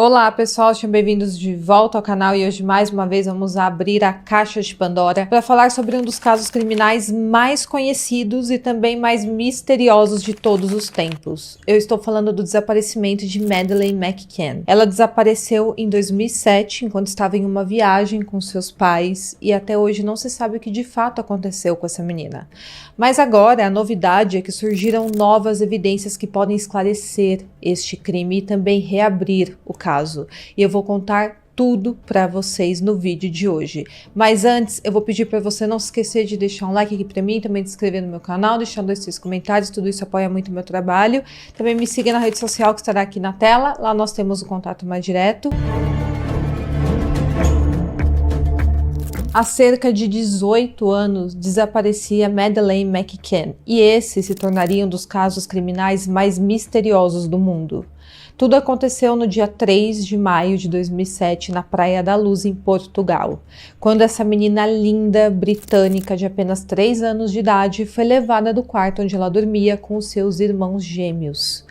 Olá pessoal, sejam bem-vindos de volta ao canal e hoje mais uma vez vamos abrir a caixa de Pandora para falar sobre um dos casos criminais mais conhecidos e também mais misteriosos de todos os tempos. Eu estou falando do desaparecimento de Madeleine McCann. Ela desapareceu em 2007 enquanto estava em uma viagem com seus pais e até hoje não se sabe o que de fato aconteceu com essa menina. Mas agora a novidade é que surgiram novas evidências que podem esclarecer este crime e também reabrir o caso. E eu vou contar tudo para vocês no vídeo de hoje. Mas antes, eu vou pedir para você não se esquecer de deixar um like aqui para mim, também de se inscrever no meu canal, deixar 2, 3 comentários, tudo isso apoia muito o meu trabalho. Também me siga na rede social que estará aqui na tela, lá nós temos o contato mais direto. Há cerca de 18 anos desaparecia Madeleine McCann e esse se tornaria um dos casos criminais mais misteriosos do mundo. Tudo aconteceu no dia 3 de maio de 2007 na Praia da Luz, em Portugal, quando essa menina linda, britânica de apenas 3 anos de idade foi levada do quarto onde ela dormia com os seus irmãos gêmeos.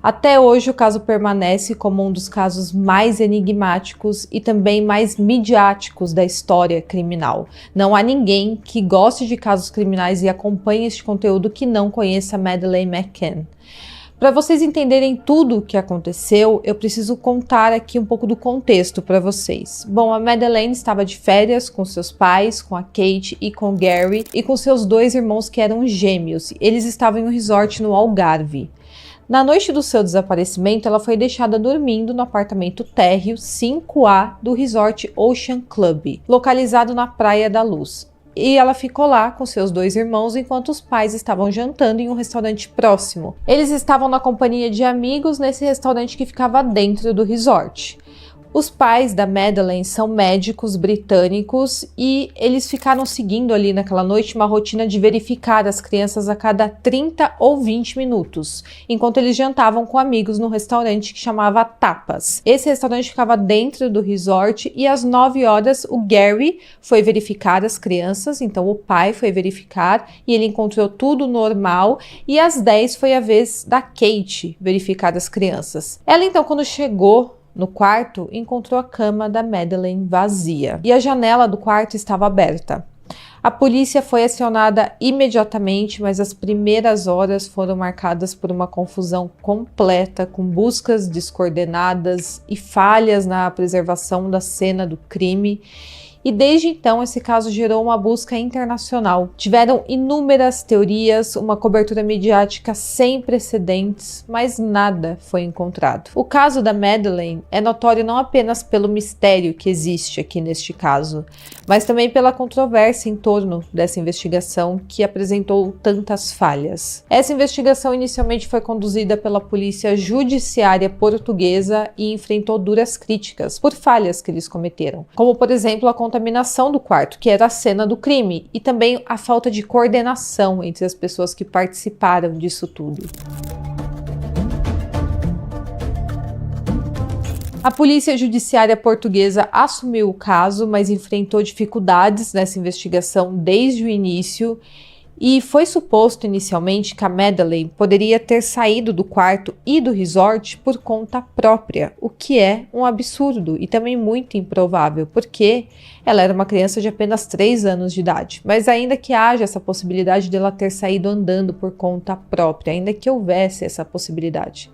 Até hoje o caso permanece como um dos casos mais enigmáticos e também mais midiáticos da história criminal. Não há ninguém que goste de casos criminais e acompanhe este conteúdo que não conheça Madeleine McCann. Para vocês entenderem tudo o que aconteceu, eu preciso contar aqui um pouco do contexto para vocês. Bom, a Madeleine estava de férias com seus pais, com a Kate e com o Gary e com seus 2 irmãos que eram gêmeos. Eles estavam em um resort no Algarve. Na noite do seu desaparecimento, ela foi deixada dormindo no apartamento térreo 5A do Resort Ocean Club, localizado na Praia da Luz. E ela ficou lá com seus 2 irmãos enquanto os pais estavam jantando em um restaurante próximo. Eles estavam na companhia de amigos nesse restaurante que ficava dentro do resort. Os pais da Madeleine são médicos britânicos e eles ficaram seguindo ali naquela noite uma rotina de verificar as crianças a cada 30 ou 20 minutos, enquanto eles jantavam com amigos no restaurante que chamava Tapas. Esse restaurante ficava dentro do resort e às 9 horas o Gary foi verificar as crianças, então o pai foi verificar e ele encontrou tudo normal e às 10 foi a vez da Kate verificar as crianças. Ela então, quando chegou no quarto, encontrou a cama da Madeleine vazia e a janela do quarto estava aberta. A polícia foi acionada imediatamente, mas as primeiras horas foram marcadas por uma confusão completa, com buscas descoordenadas e falhas na preservação da cena do crime. E desde então esse caso gerou uma busca internacional. Tiveram inúmeras teorias, uma cobertura midiática sem precedentes, mas nada foi encontrado. O caso da Madeleine é notório não apenas pelo mistério que existe aqui neste caso, mas também pela controvérsia em torno dessa investigação que apresentou tantas falhas. Essa investigação inicialmente foi conduzida pela polícia judiciária portuguesa e enfrentou duras críticas por falhas que eles cometeram, como por exemplo a contaminação do quarto, que era a cena do crime, e também a falta de coordenação entre as pessoas que participaram disso tudo. A polícia judiciária portuguesa assumiu o caso, mas enfrentou dificuldades nessa investigação desde o início. E foi suposto inicialmente que a Madeleine poderia ter saído do quarto e do resort por conta própria, o que é um absurdo e também muito improvável, porque ela era uma criança de apenas 3 anos de idade. Mas ainda que haja essa possibilidade de ela ter saído andando por conta própria, ainda que houvesse essa possibilidade,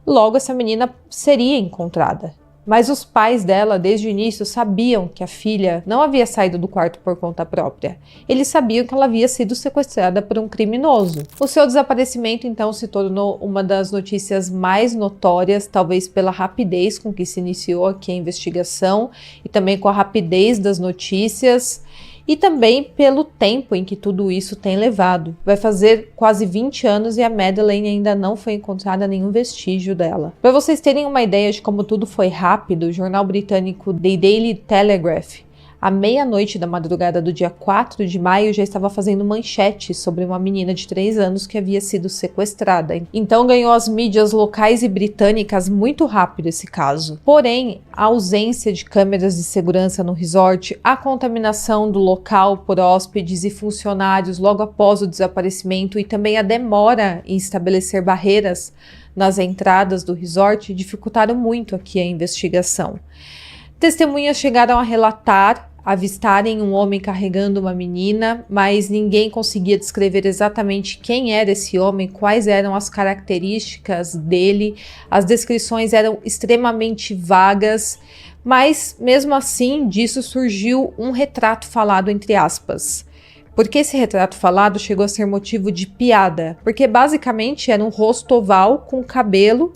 logo essa menina seria encontrada. Mas os pais dela, desde o início, sabiam que a filha não havia saído do quarto por conta própria. Eles sabiam que ela havia sido sequestrada por um criminoso. O seu desaparecimento, então, se tornou uma das notícias mais notórias, talvez pela rapidez com que se iniciou aqui a investigação e também com a rapidez das notícias. E também pelo tempo em que tudo isso tem levado. Vai fazer quase 20 anos e a Madeleine ainda não foi encontrada nenhum vestígio dela. Para vocês terem uma ideia de como tudo foi rápido, o jornal britânico The Daily Telegraph, à meia-noite da madrugada do dia 4 de maio, já estava fazendo manchetes sobre uma menina de 3 anos que havia sido sequestrada. Então ganhou as mídias locais e britânicas muito rápido esse caso. Porém, a ausência de câmeras de segurança no resort, a contaminação do local por hóspedes e funcionários logo após o desaparecimento e também a demora em estabelecer barreiras nas entradas do resort dificultaram muito aqui a investigação. Testemunhas chegaram a relatar avistarem um homem carregando uma menina, mas ninguém conseguia descrever exatamente quem era esse homem, quais eram as características dele. As descrições eram extremamente vagas, mas mesmo assim disso surgiu um retrato falado entre aspas. Porque esse retrato falado chegou a ser motivo de piada, porque basicamente era um rosto oval com cabelo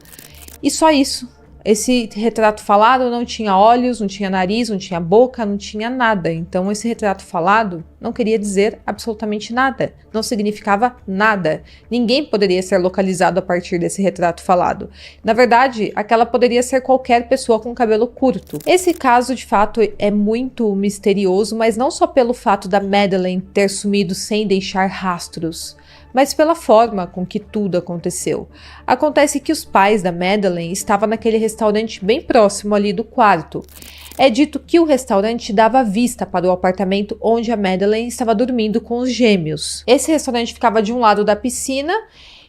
e só isso. Esse retrato falado não tinha olhos, não tinha nariz, não tinha boca, não tinha nada. Então esse retrato falado não queria dizer absolutamente nada, não significava nada. Ninguém poderia ser localizado a partir desse retrato falado. Na verdade, aquela poderia ser qualquer pessoa com cabelo curto. Esse caso, de fato, é muito misterioso, mas não só pelo fato da Madeleine ter sumido sem deixar rastros, mas pela forma com que tudo aconteceu. Acontece que os pais da Madeleine estavam naquele restaurante bem próximo ali do quarto. É dito que o restaurante dava vista para o apartamento onde a Madeleine estava dormindo com os gêmeos. Esse restaurante ficava de um lado da piscina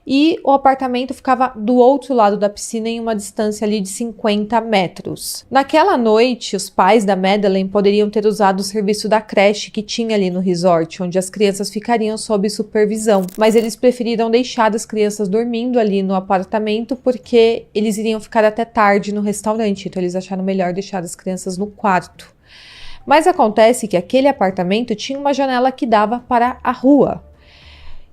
e o apartamento ficava do outro lado da piscina em uma distância ali de 50 metros. Naquela noite, os pais da Madeleine poderiam ter usado o serviço da creche que tinha ali no resort, onde as crianças ficariam sob supervisão, mas eles preferiram deixar as crianças dormindo ali no apartamento porque eles iriam ficar até tarde no restaurante, então eles acharam melhor deixar as crianças no quarto. Mas acontece que aquele apartamento tinha uma janela que dava para a rua.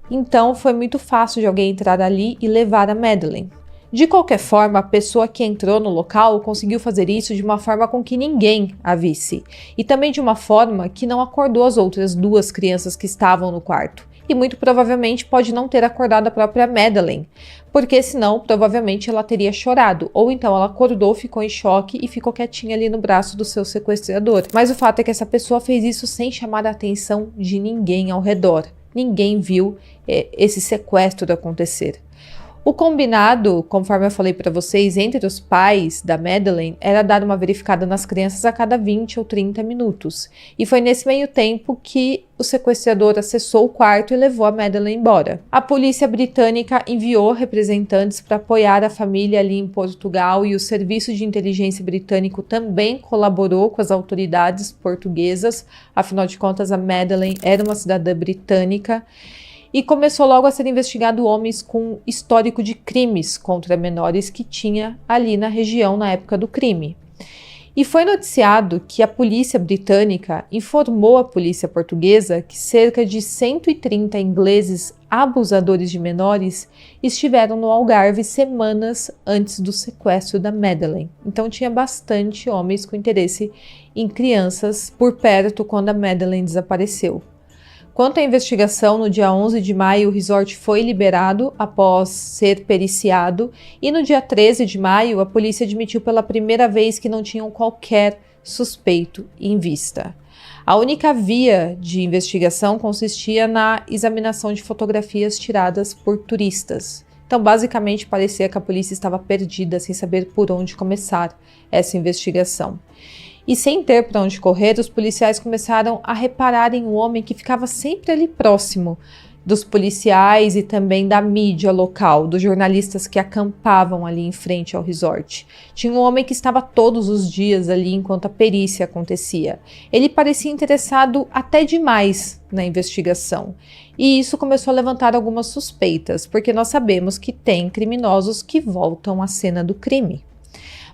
Então foi muito fácil de alguém entrar ali e levar a Madeleine. De qualquer forma, a pessoa que entrou no local conseguiu fazer isso de uma forma com que ninguém a visse, e também de uma forma que não acordou as outras duas crianças que estavam no quarto. E muito provavelmente pode não ter acordado a própria Madeleine, porque senão provavelmente ela teria chorado, ou então ela acordou, ficou em choque e ficou quietinha ali no braço do seu sequestrador. Mas o fato é que essa pessoa fez isso sem chamar a atenção de ninguém ao redor. Ninguém viu esse sequestro acontecer. O combinado, conforme eu falei para vocês, entre os pais da Madeleine era dar uma verificada nas crianças a cada 20 ou 30 minutos. E foi nesse meio tempo que o sequestrador acessou o quarto e levou a Madeleine embora. A polícia britânica enviou representantes para apoiar a família ali em Portugal e o serviço de inteligência britânico também colaborou com as autoridades portuguesas. Afinal de contas, a Madeleine era uma cidadã britânica. E começou logo a ser investigado homens com histórico de crimes contra menores que tinha ali na região na época do crime. E foi noticiado que a polícia britânica informou a polícia portuguesa que cerca de 130 ingleses abusadores de menores estiveram no Algarve semanas antes do sequestro da Madeleine. Então tinha bastante homens com interesse em crianças por perto quando a Madeleine desapareceu. Quanto à investigação, no dia 11 de maio, o resort foi liberado após ser periciado e no dia 13 de maio, a polícia admitiu pela primeira vez que não tinham qualquer suspeito em vista. A única via de investigação consistia na examinação de fotografias tiradas por turistas. Então, basicamente, parecia que a polícia estava perdida, sem saber por onde começar essa investigação. E sem ter para onde correr, os policiais começaram a reparar em um homem que ficava sempre ali próximo dos policiais e também da mídia local, dos jornalistas que acampavam ali em frente ao resort. Tinha um homem que estava todos os dias ali enquanto a perícia acontecia. Ele parecia interessado até demais na investigação. E isso começou a levantar algumas suspeitas, porque nós sabemos que tem criminosos que voltam à cena do crime.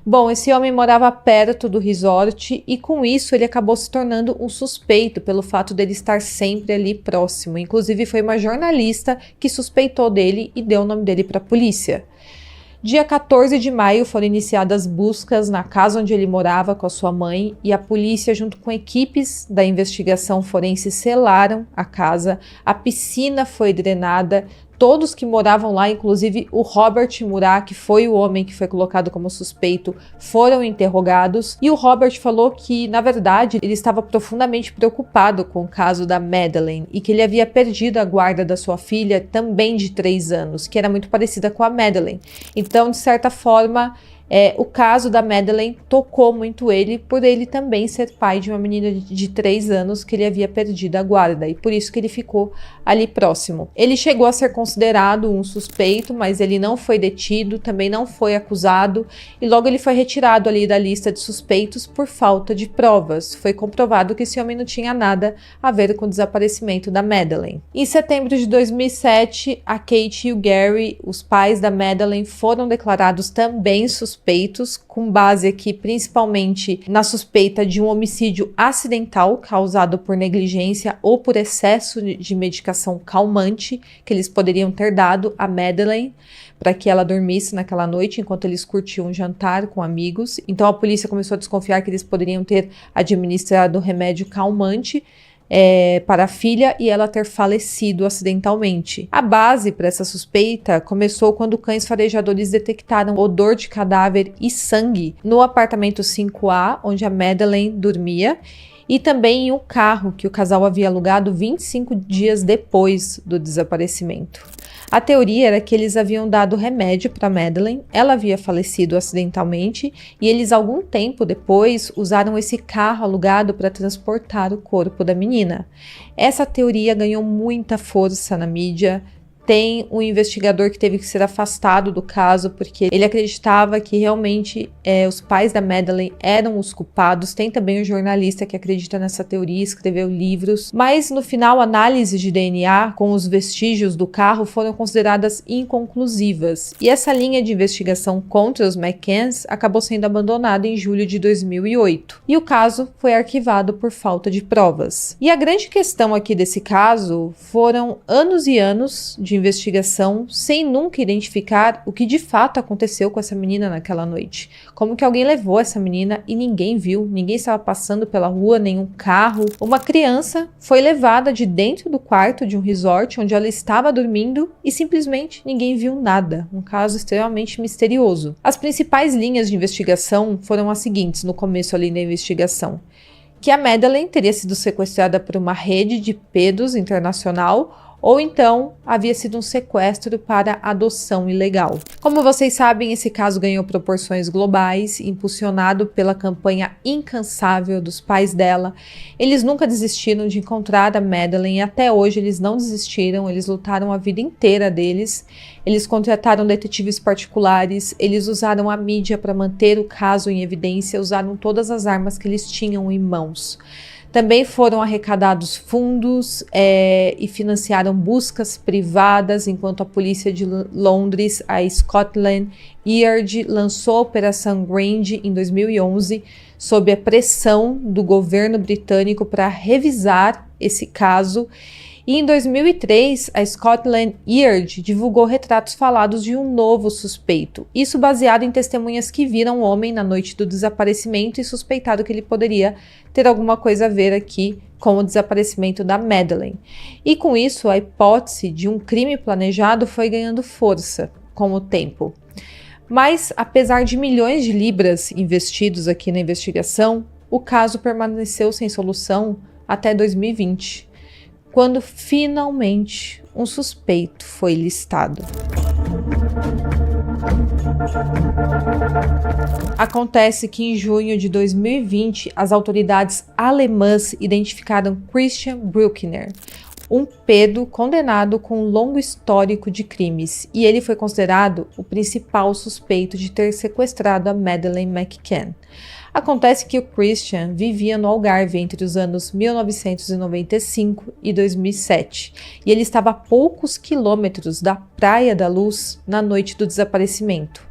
Bom, esse homem morava perto do resort e com isso ele acabou se tornando um suspeito pelo fato dele estar sempre ali próximo. Inclusive foi uma jornalista que suspeitou dele e deu o nome dele para a polícia. Dia 14 de maio foram iniciadas buscas na casa onde ele morava com a sua mãe e a polícia, junto com equipes da investigação forense, selaram a casa. A piscina foi drenada. Todos que moravam lá, inclusive o Robert Murat, que foi o homem que foi colocado como suspeito, foram interrogados. E o Robert falou que, na verdade, ele estava profundamente preocupado com o caso da Madeleine e que ele havia perdido a guarda da sua filha, também de 3 anos, que era muito parecida com a Madeleine. Então, de certa forma, O caso da Madeleine tocou muito ele, por ele também ser pai de uma menina de 3 anos que ele havia perdido a guarda, e por isso que ele ficou ali próximo. Ele chegou a ser considerado um suspeito, mas ele não foi detido, também não foi acusado, e logo ele foi retirado ali da lista de suspeitos por falta de provas. Foi comprovado que esse homem não tinha nada a ver com o desaparecimento da Madeleine. Em setembro de 2007, a Kate e o Gary, os pais da Madeleine, foram declarados também suspeitos, com base aqui principalmente na suspeita de um homicídio acidental causado por negligência ou por excesso de medicação calmante que eles poderiam ter dado a Madeleine para que ela dormisse naquela noite enquanto eles curtiam um jantar com amigos. Então a polícia começou a desconfiar que eles poderiam ter administrado remédio calmante para a filha e ela ter falecido acidentalmente. A base para essa suspeita começou quando cães farejadores detectaram odor de cadáver e sangue no apartamento 5A, onde a Madeleine dormia, e também em um carro que o casal havia alugado 25 dias depois do desaparecimento. A teoria era que eles haviam dado remédio para Madeleine, ela havia falecido acidentalmente e eles, algum tempo depois, usaram esse carro alugado para transportar o corpo da menina. Essa teoria ganhou muita força na mídia. Tem um investigador que teve que ser afastado do caso porque ele acreditava que realmente os pais da Madeleine eram os culpados. Tem também um jornalista que acredita nessa teoria, escreveu livros. Mas no final, análises de DNA com os vestígios do carro foram consideradas inconclusivas. E essa linha de investigação contra os McCanns acabou sendo abandonada em julho de 2008. E o caso foi arquivado por falta de provas. E a grande questão aqui desse caso foram anos e anos de investigação sem nunca identificar o que de fato aconteceu com essa menina naquela noite. Como que alguém levou essa menina e ninguém viu, ninguém estava passando pela rua, nenhum carro. Uma criança foi levada de dentro do quarto de um resort onde ela estava dormindo e simplesmente ninguém viu nada. Um caso extremamente misterioso. As principais linhas de investigação foram as seguintes no começo ali da investigação: que a Madeleine teria sido sequestrada por uma rede de pedos internacional, ou então havia sido um sequestro para adoção ilegal. Como vocês sabem, esse caso ganhou proporções globais, impulsionado pela campanha incansável dos pais dela. Eles nunca desistiram de encontrar a Madeleine e até hoje eles não desistiram, eles lutaram a vida inteira deles. Eles contrataram detetives particulares, eles usaram a mídia para manter o caso em evidência, usaram todas as armas que eles tinham em mãos. Também foram arrecadados fundos e financiaram buscas privadas, enquanto a polícia de Londres, a Scotland Yard, lançou a Operação Grand em 2011, sob a pressão do governo britânico para revisar esse caso. E em 2003, a Scotland Yard divulgou retratos falados de um novo suspeito, isso baseado em testemunhas que viram o homem na noite do desaparecimento e suspeitado que ele poderia ter alguma coisa a ver aqui com o desaparecimento da Madeleine. E com isso, a hipótese de um crime planejado foi ganhando força com o tempo. Mas, apesar de milhões de libras investidos aqui na investigação, o caso permaneceu sem solução até 2020. Quando finalmente um suspeito foi listado. Acontece que em junho de 2020, as autoridades alemãs identificaram Christian Bruckner, um pedo condenado com um longo histórico de crimes, e ele foi considerado o principal suspeito de ter sequestrado a Madeleine McCann. Acontece que o Christian vivia no Algarve entre os anos 1995 e 2007, e ele estava a poucos quilômetros da Praia da Luz na noite do desaparecimento.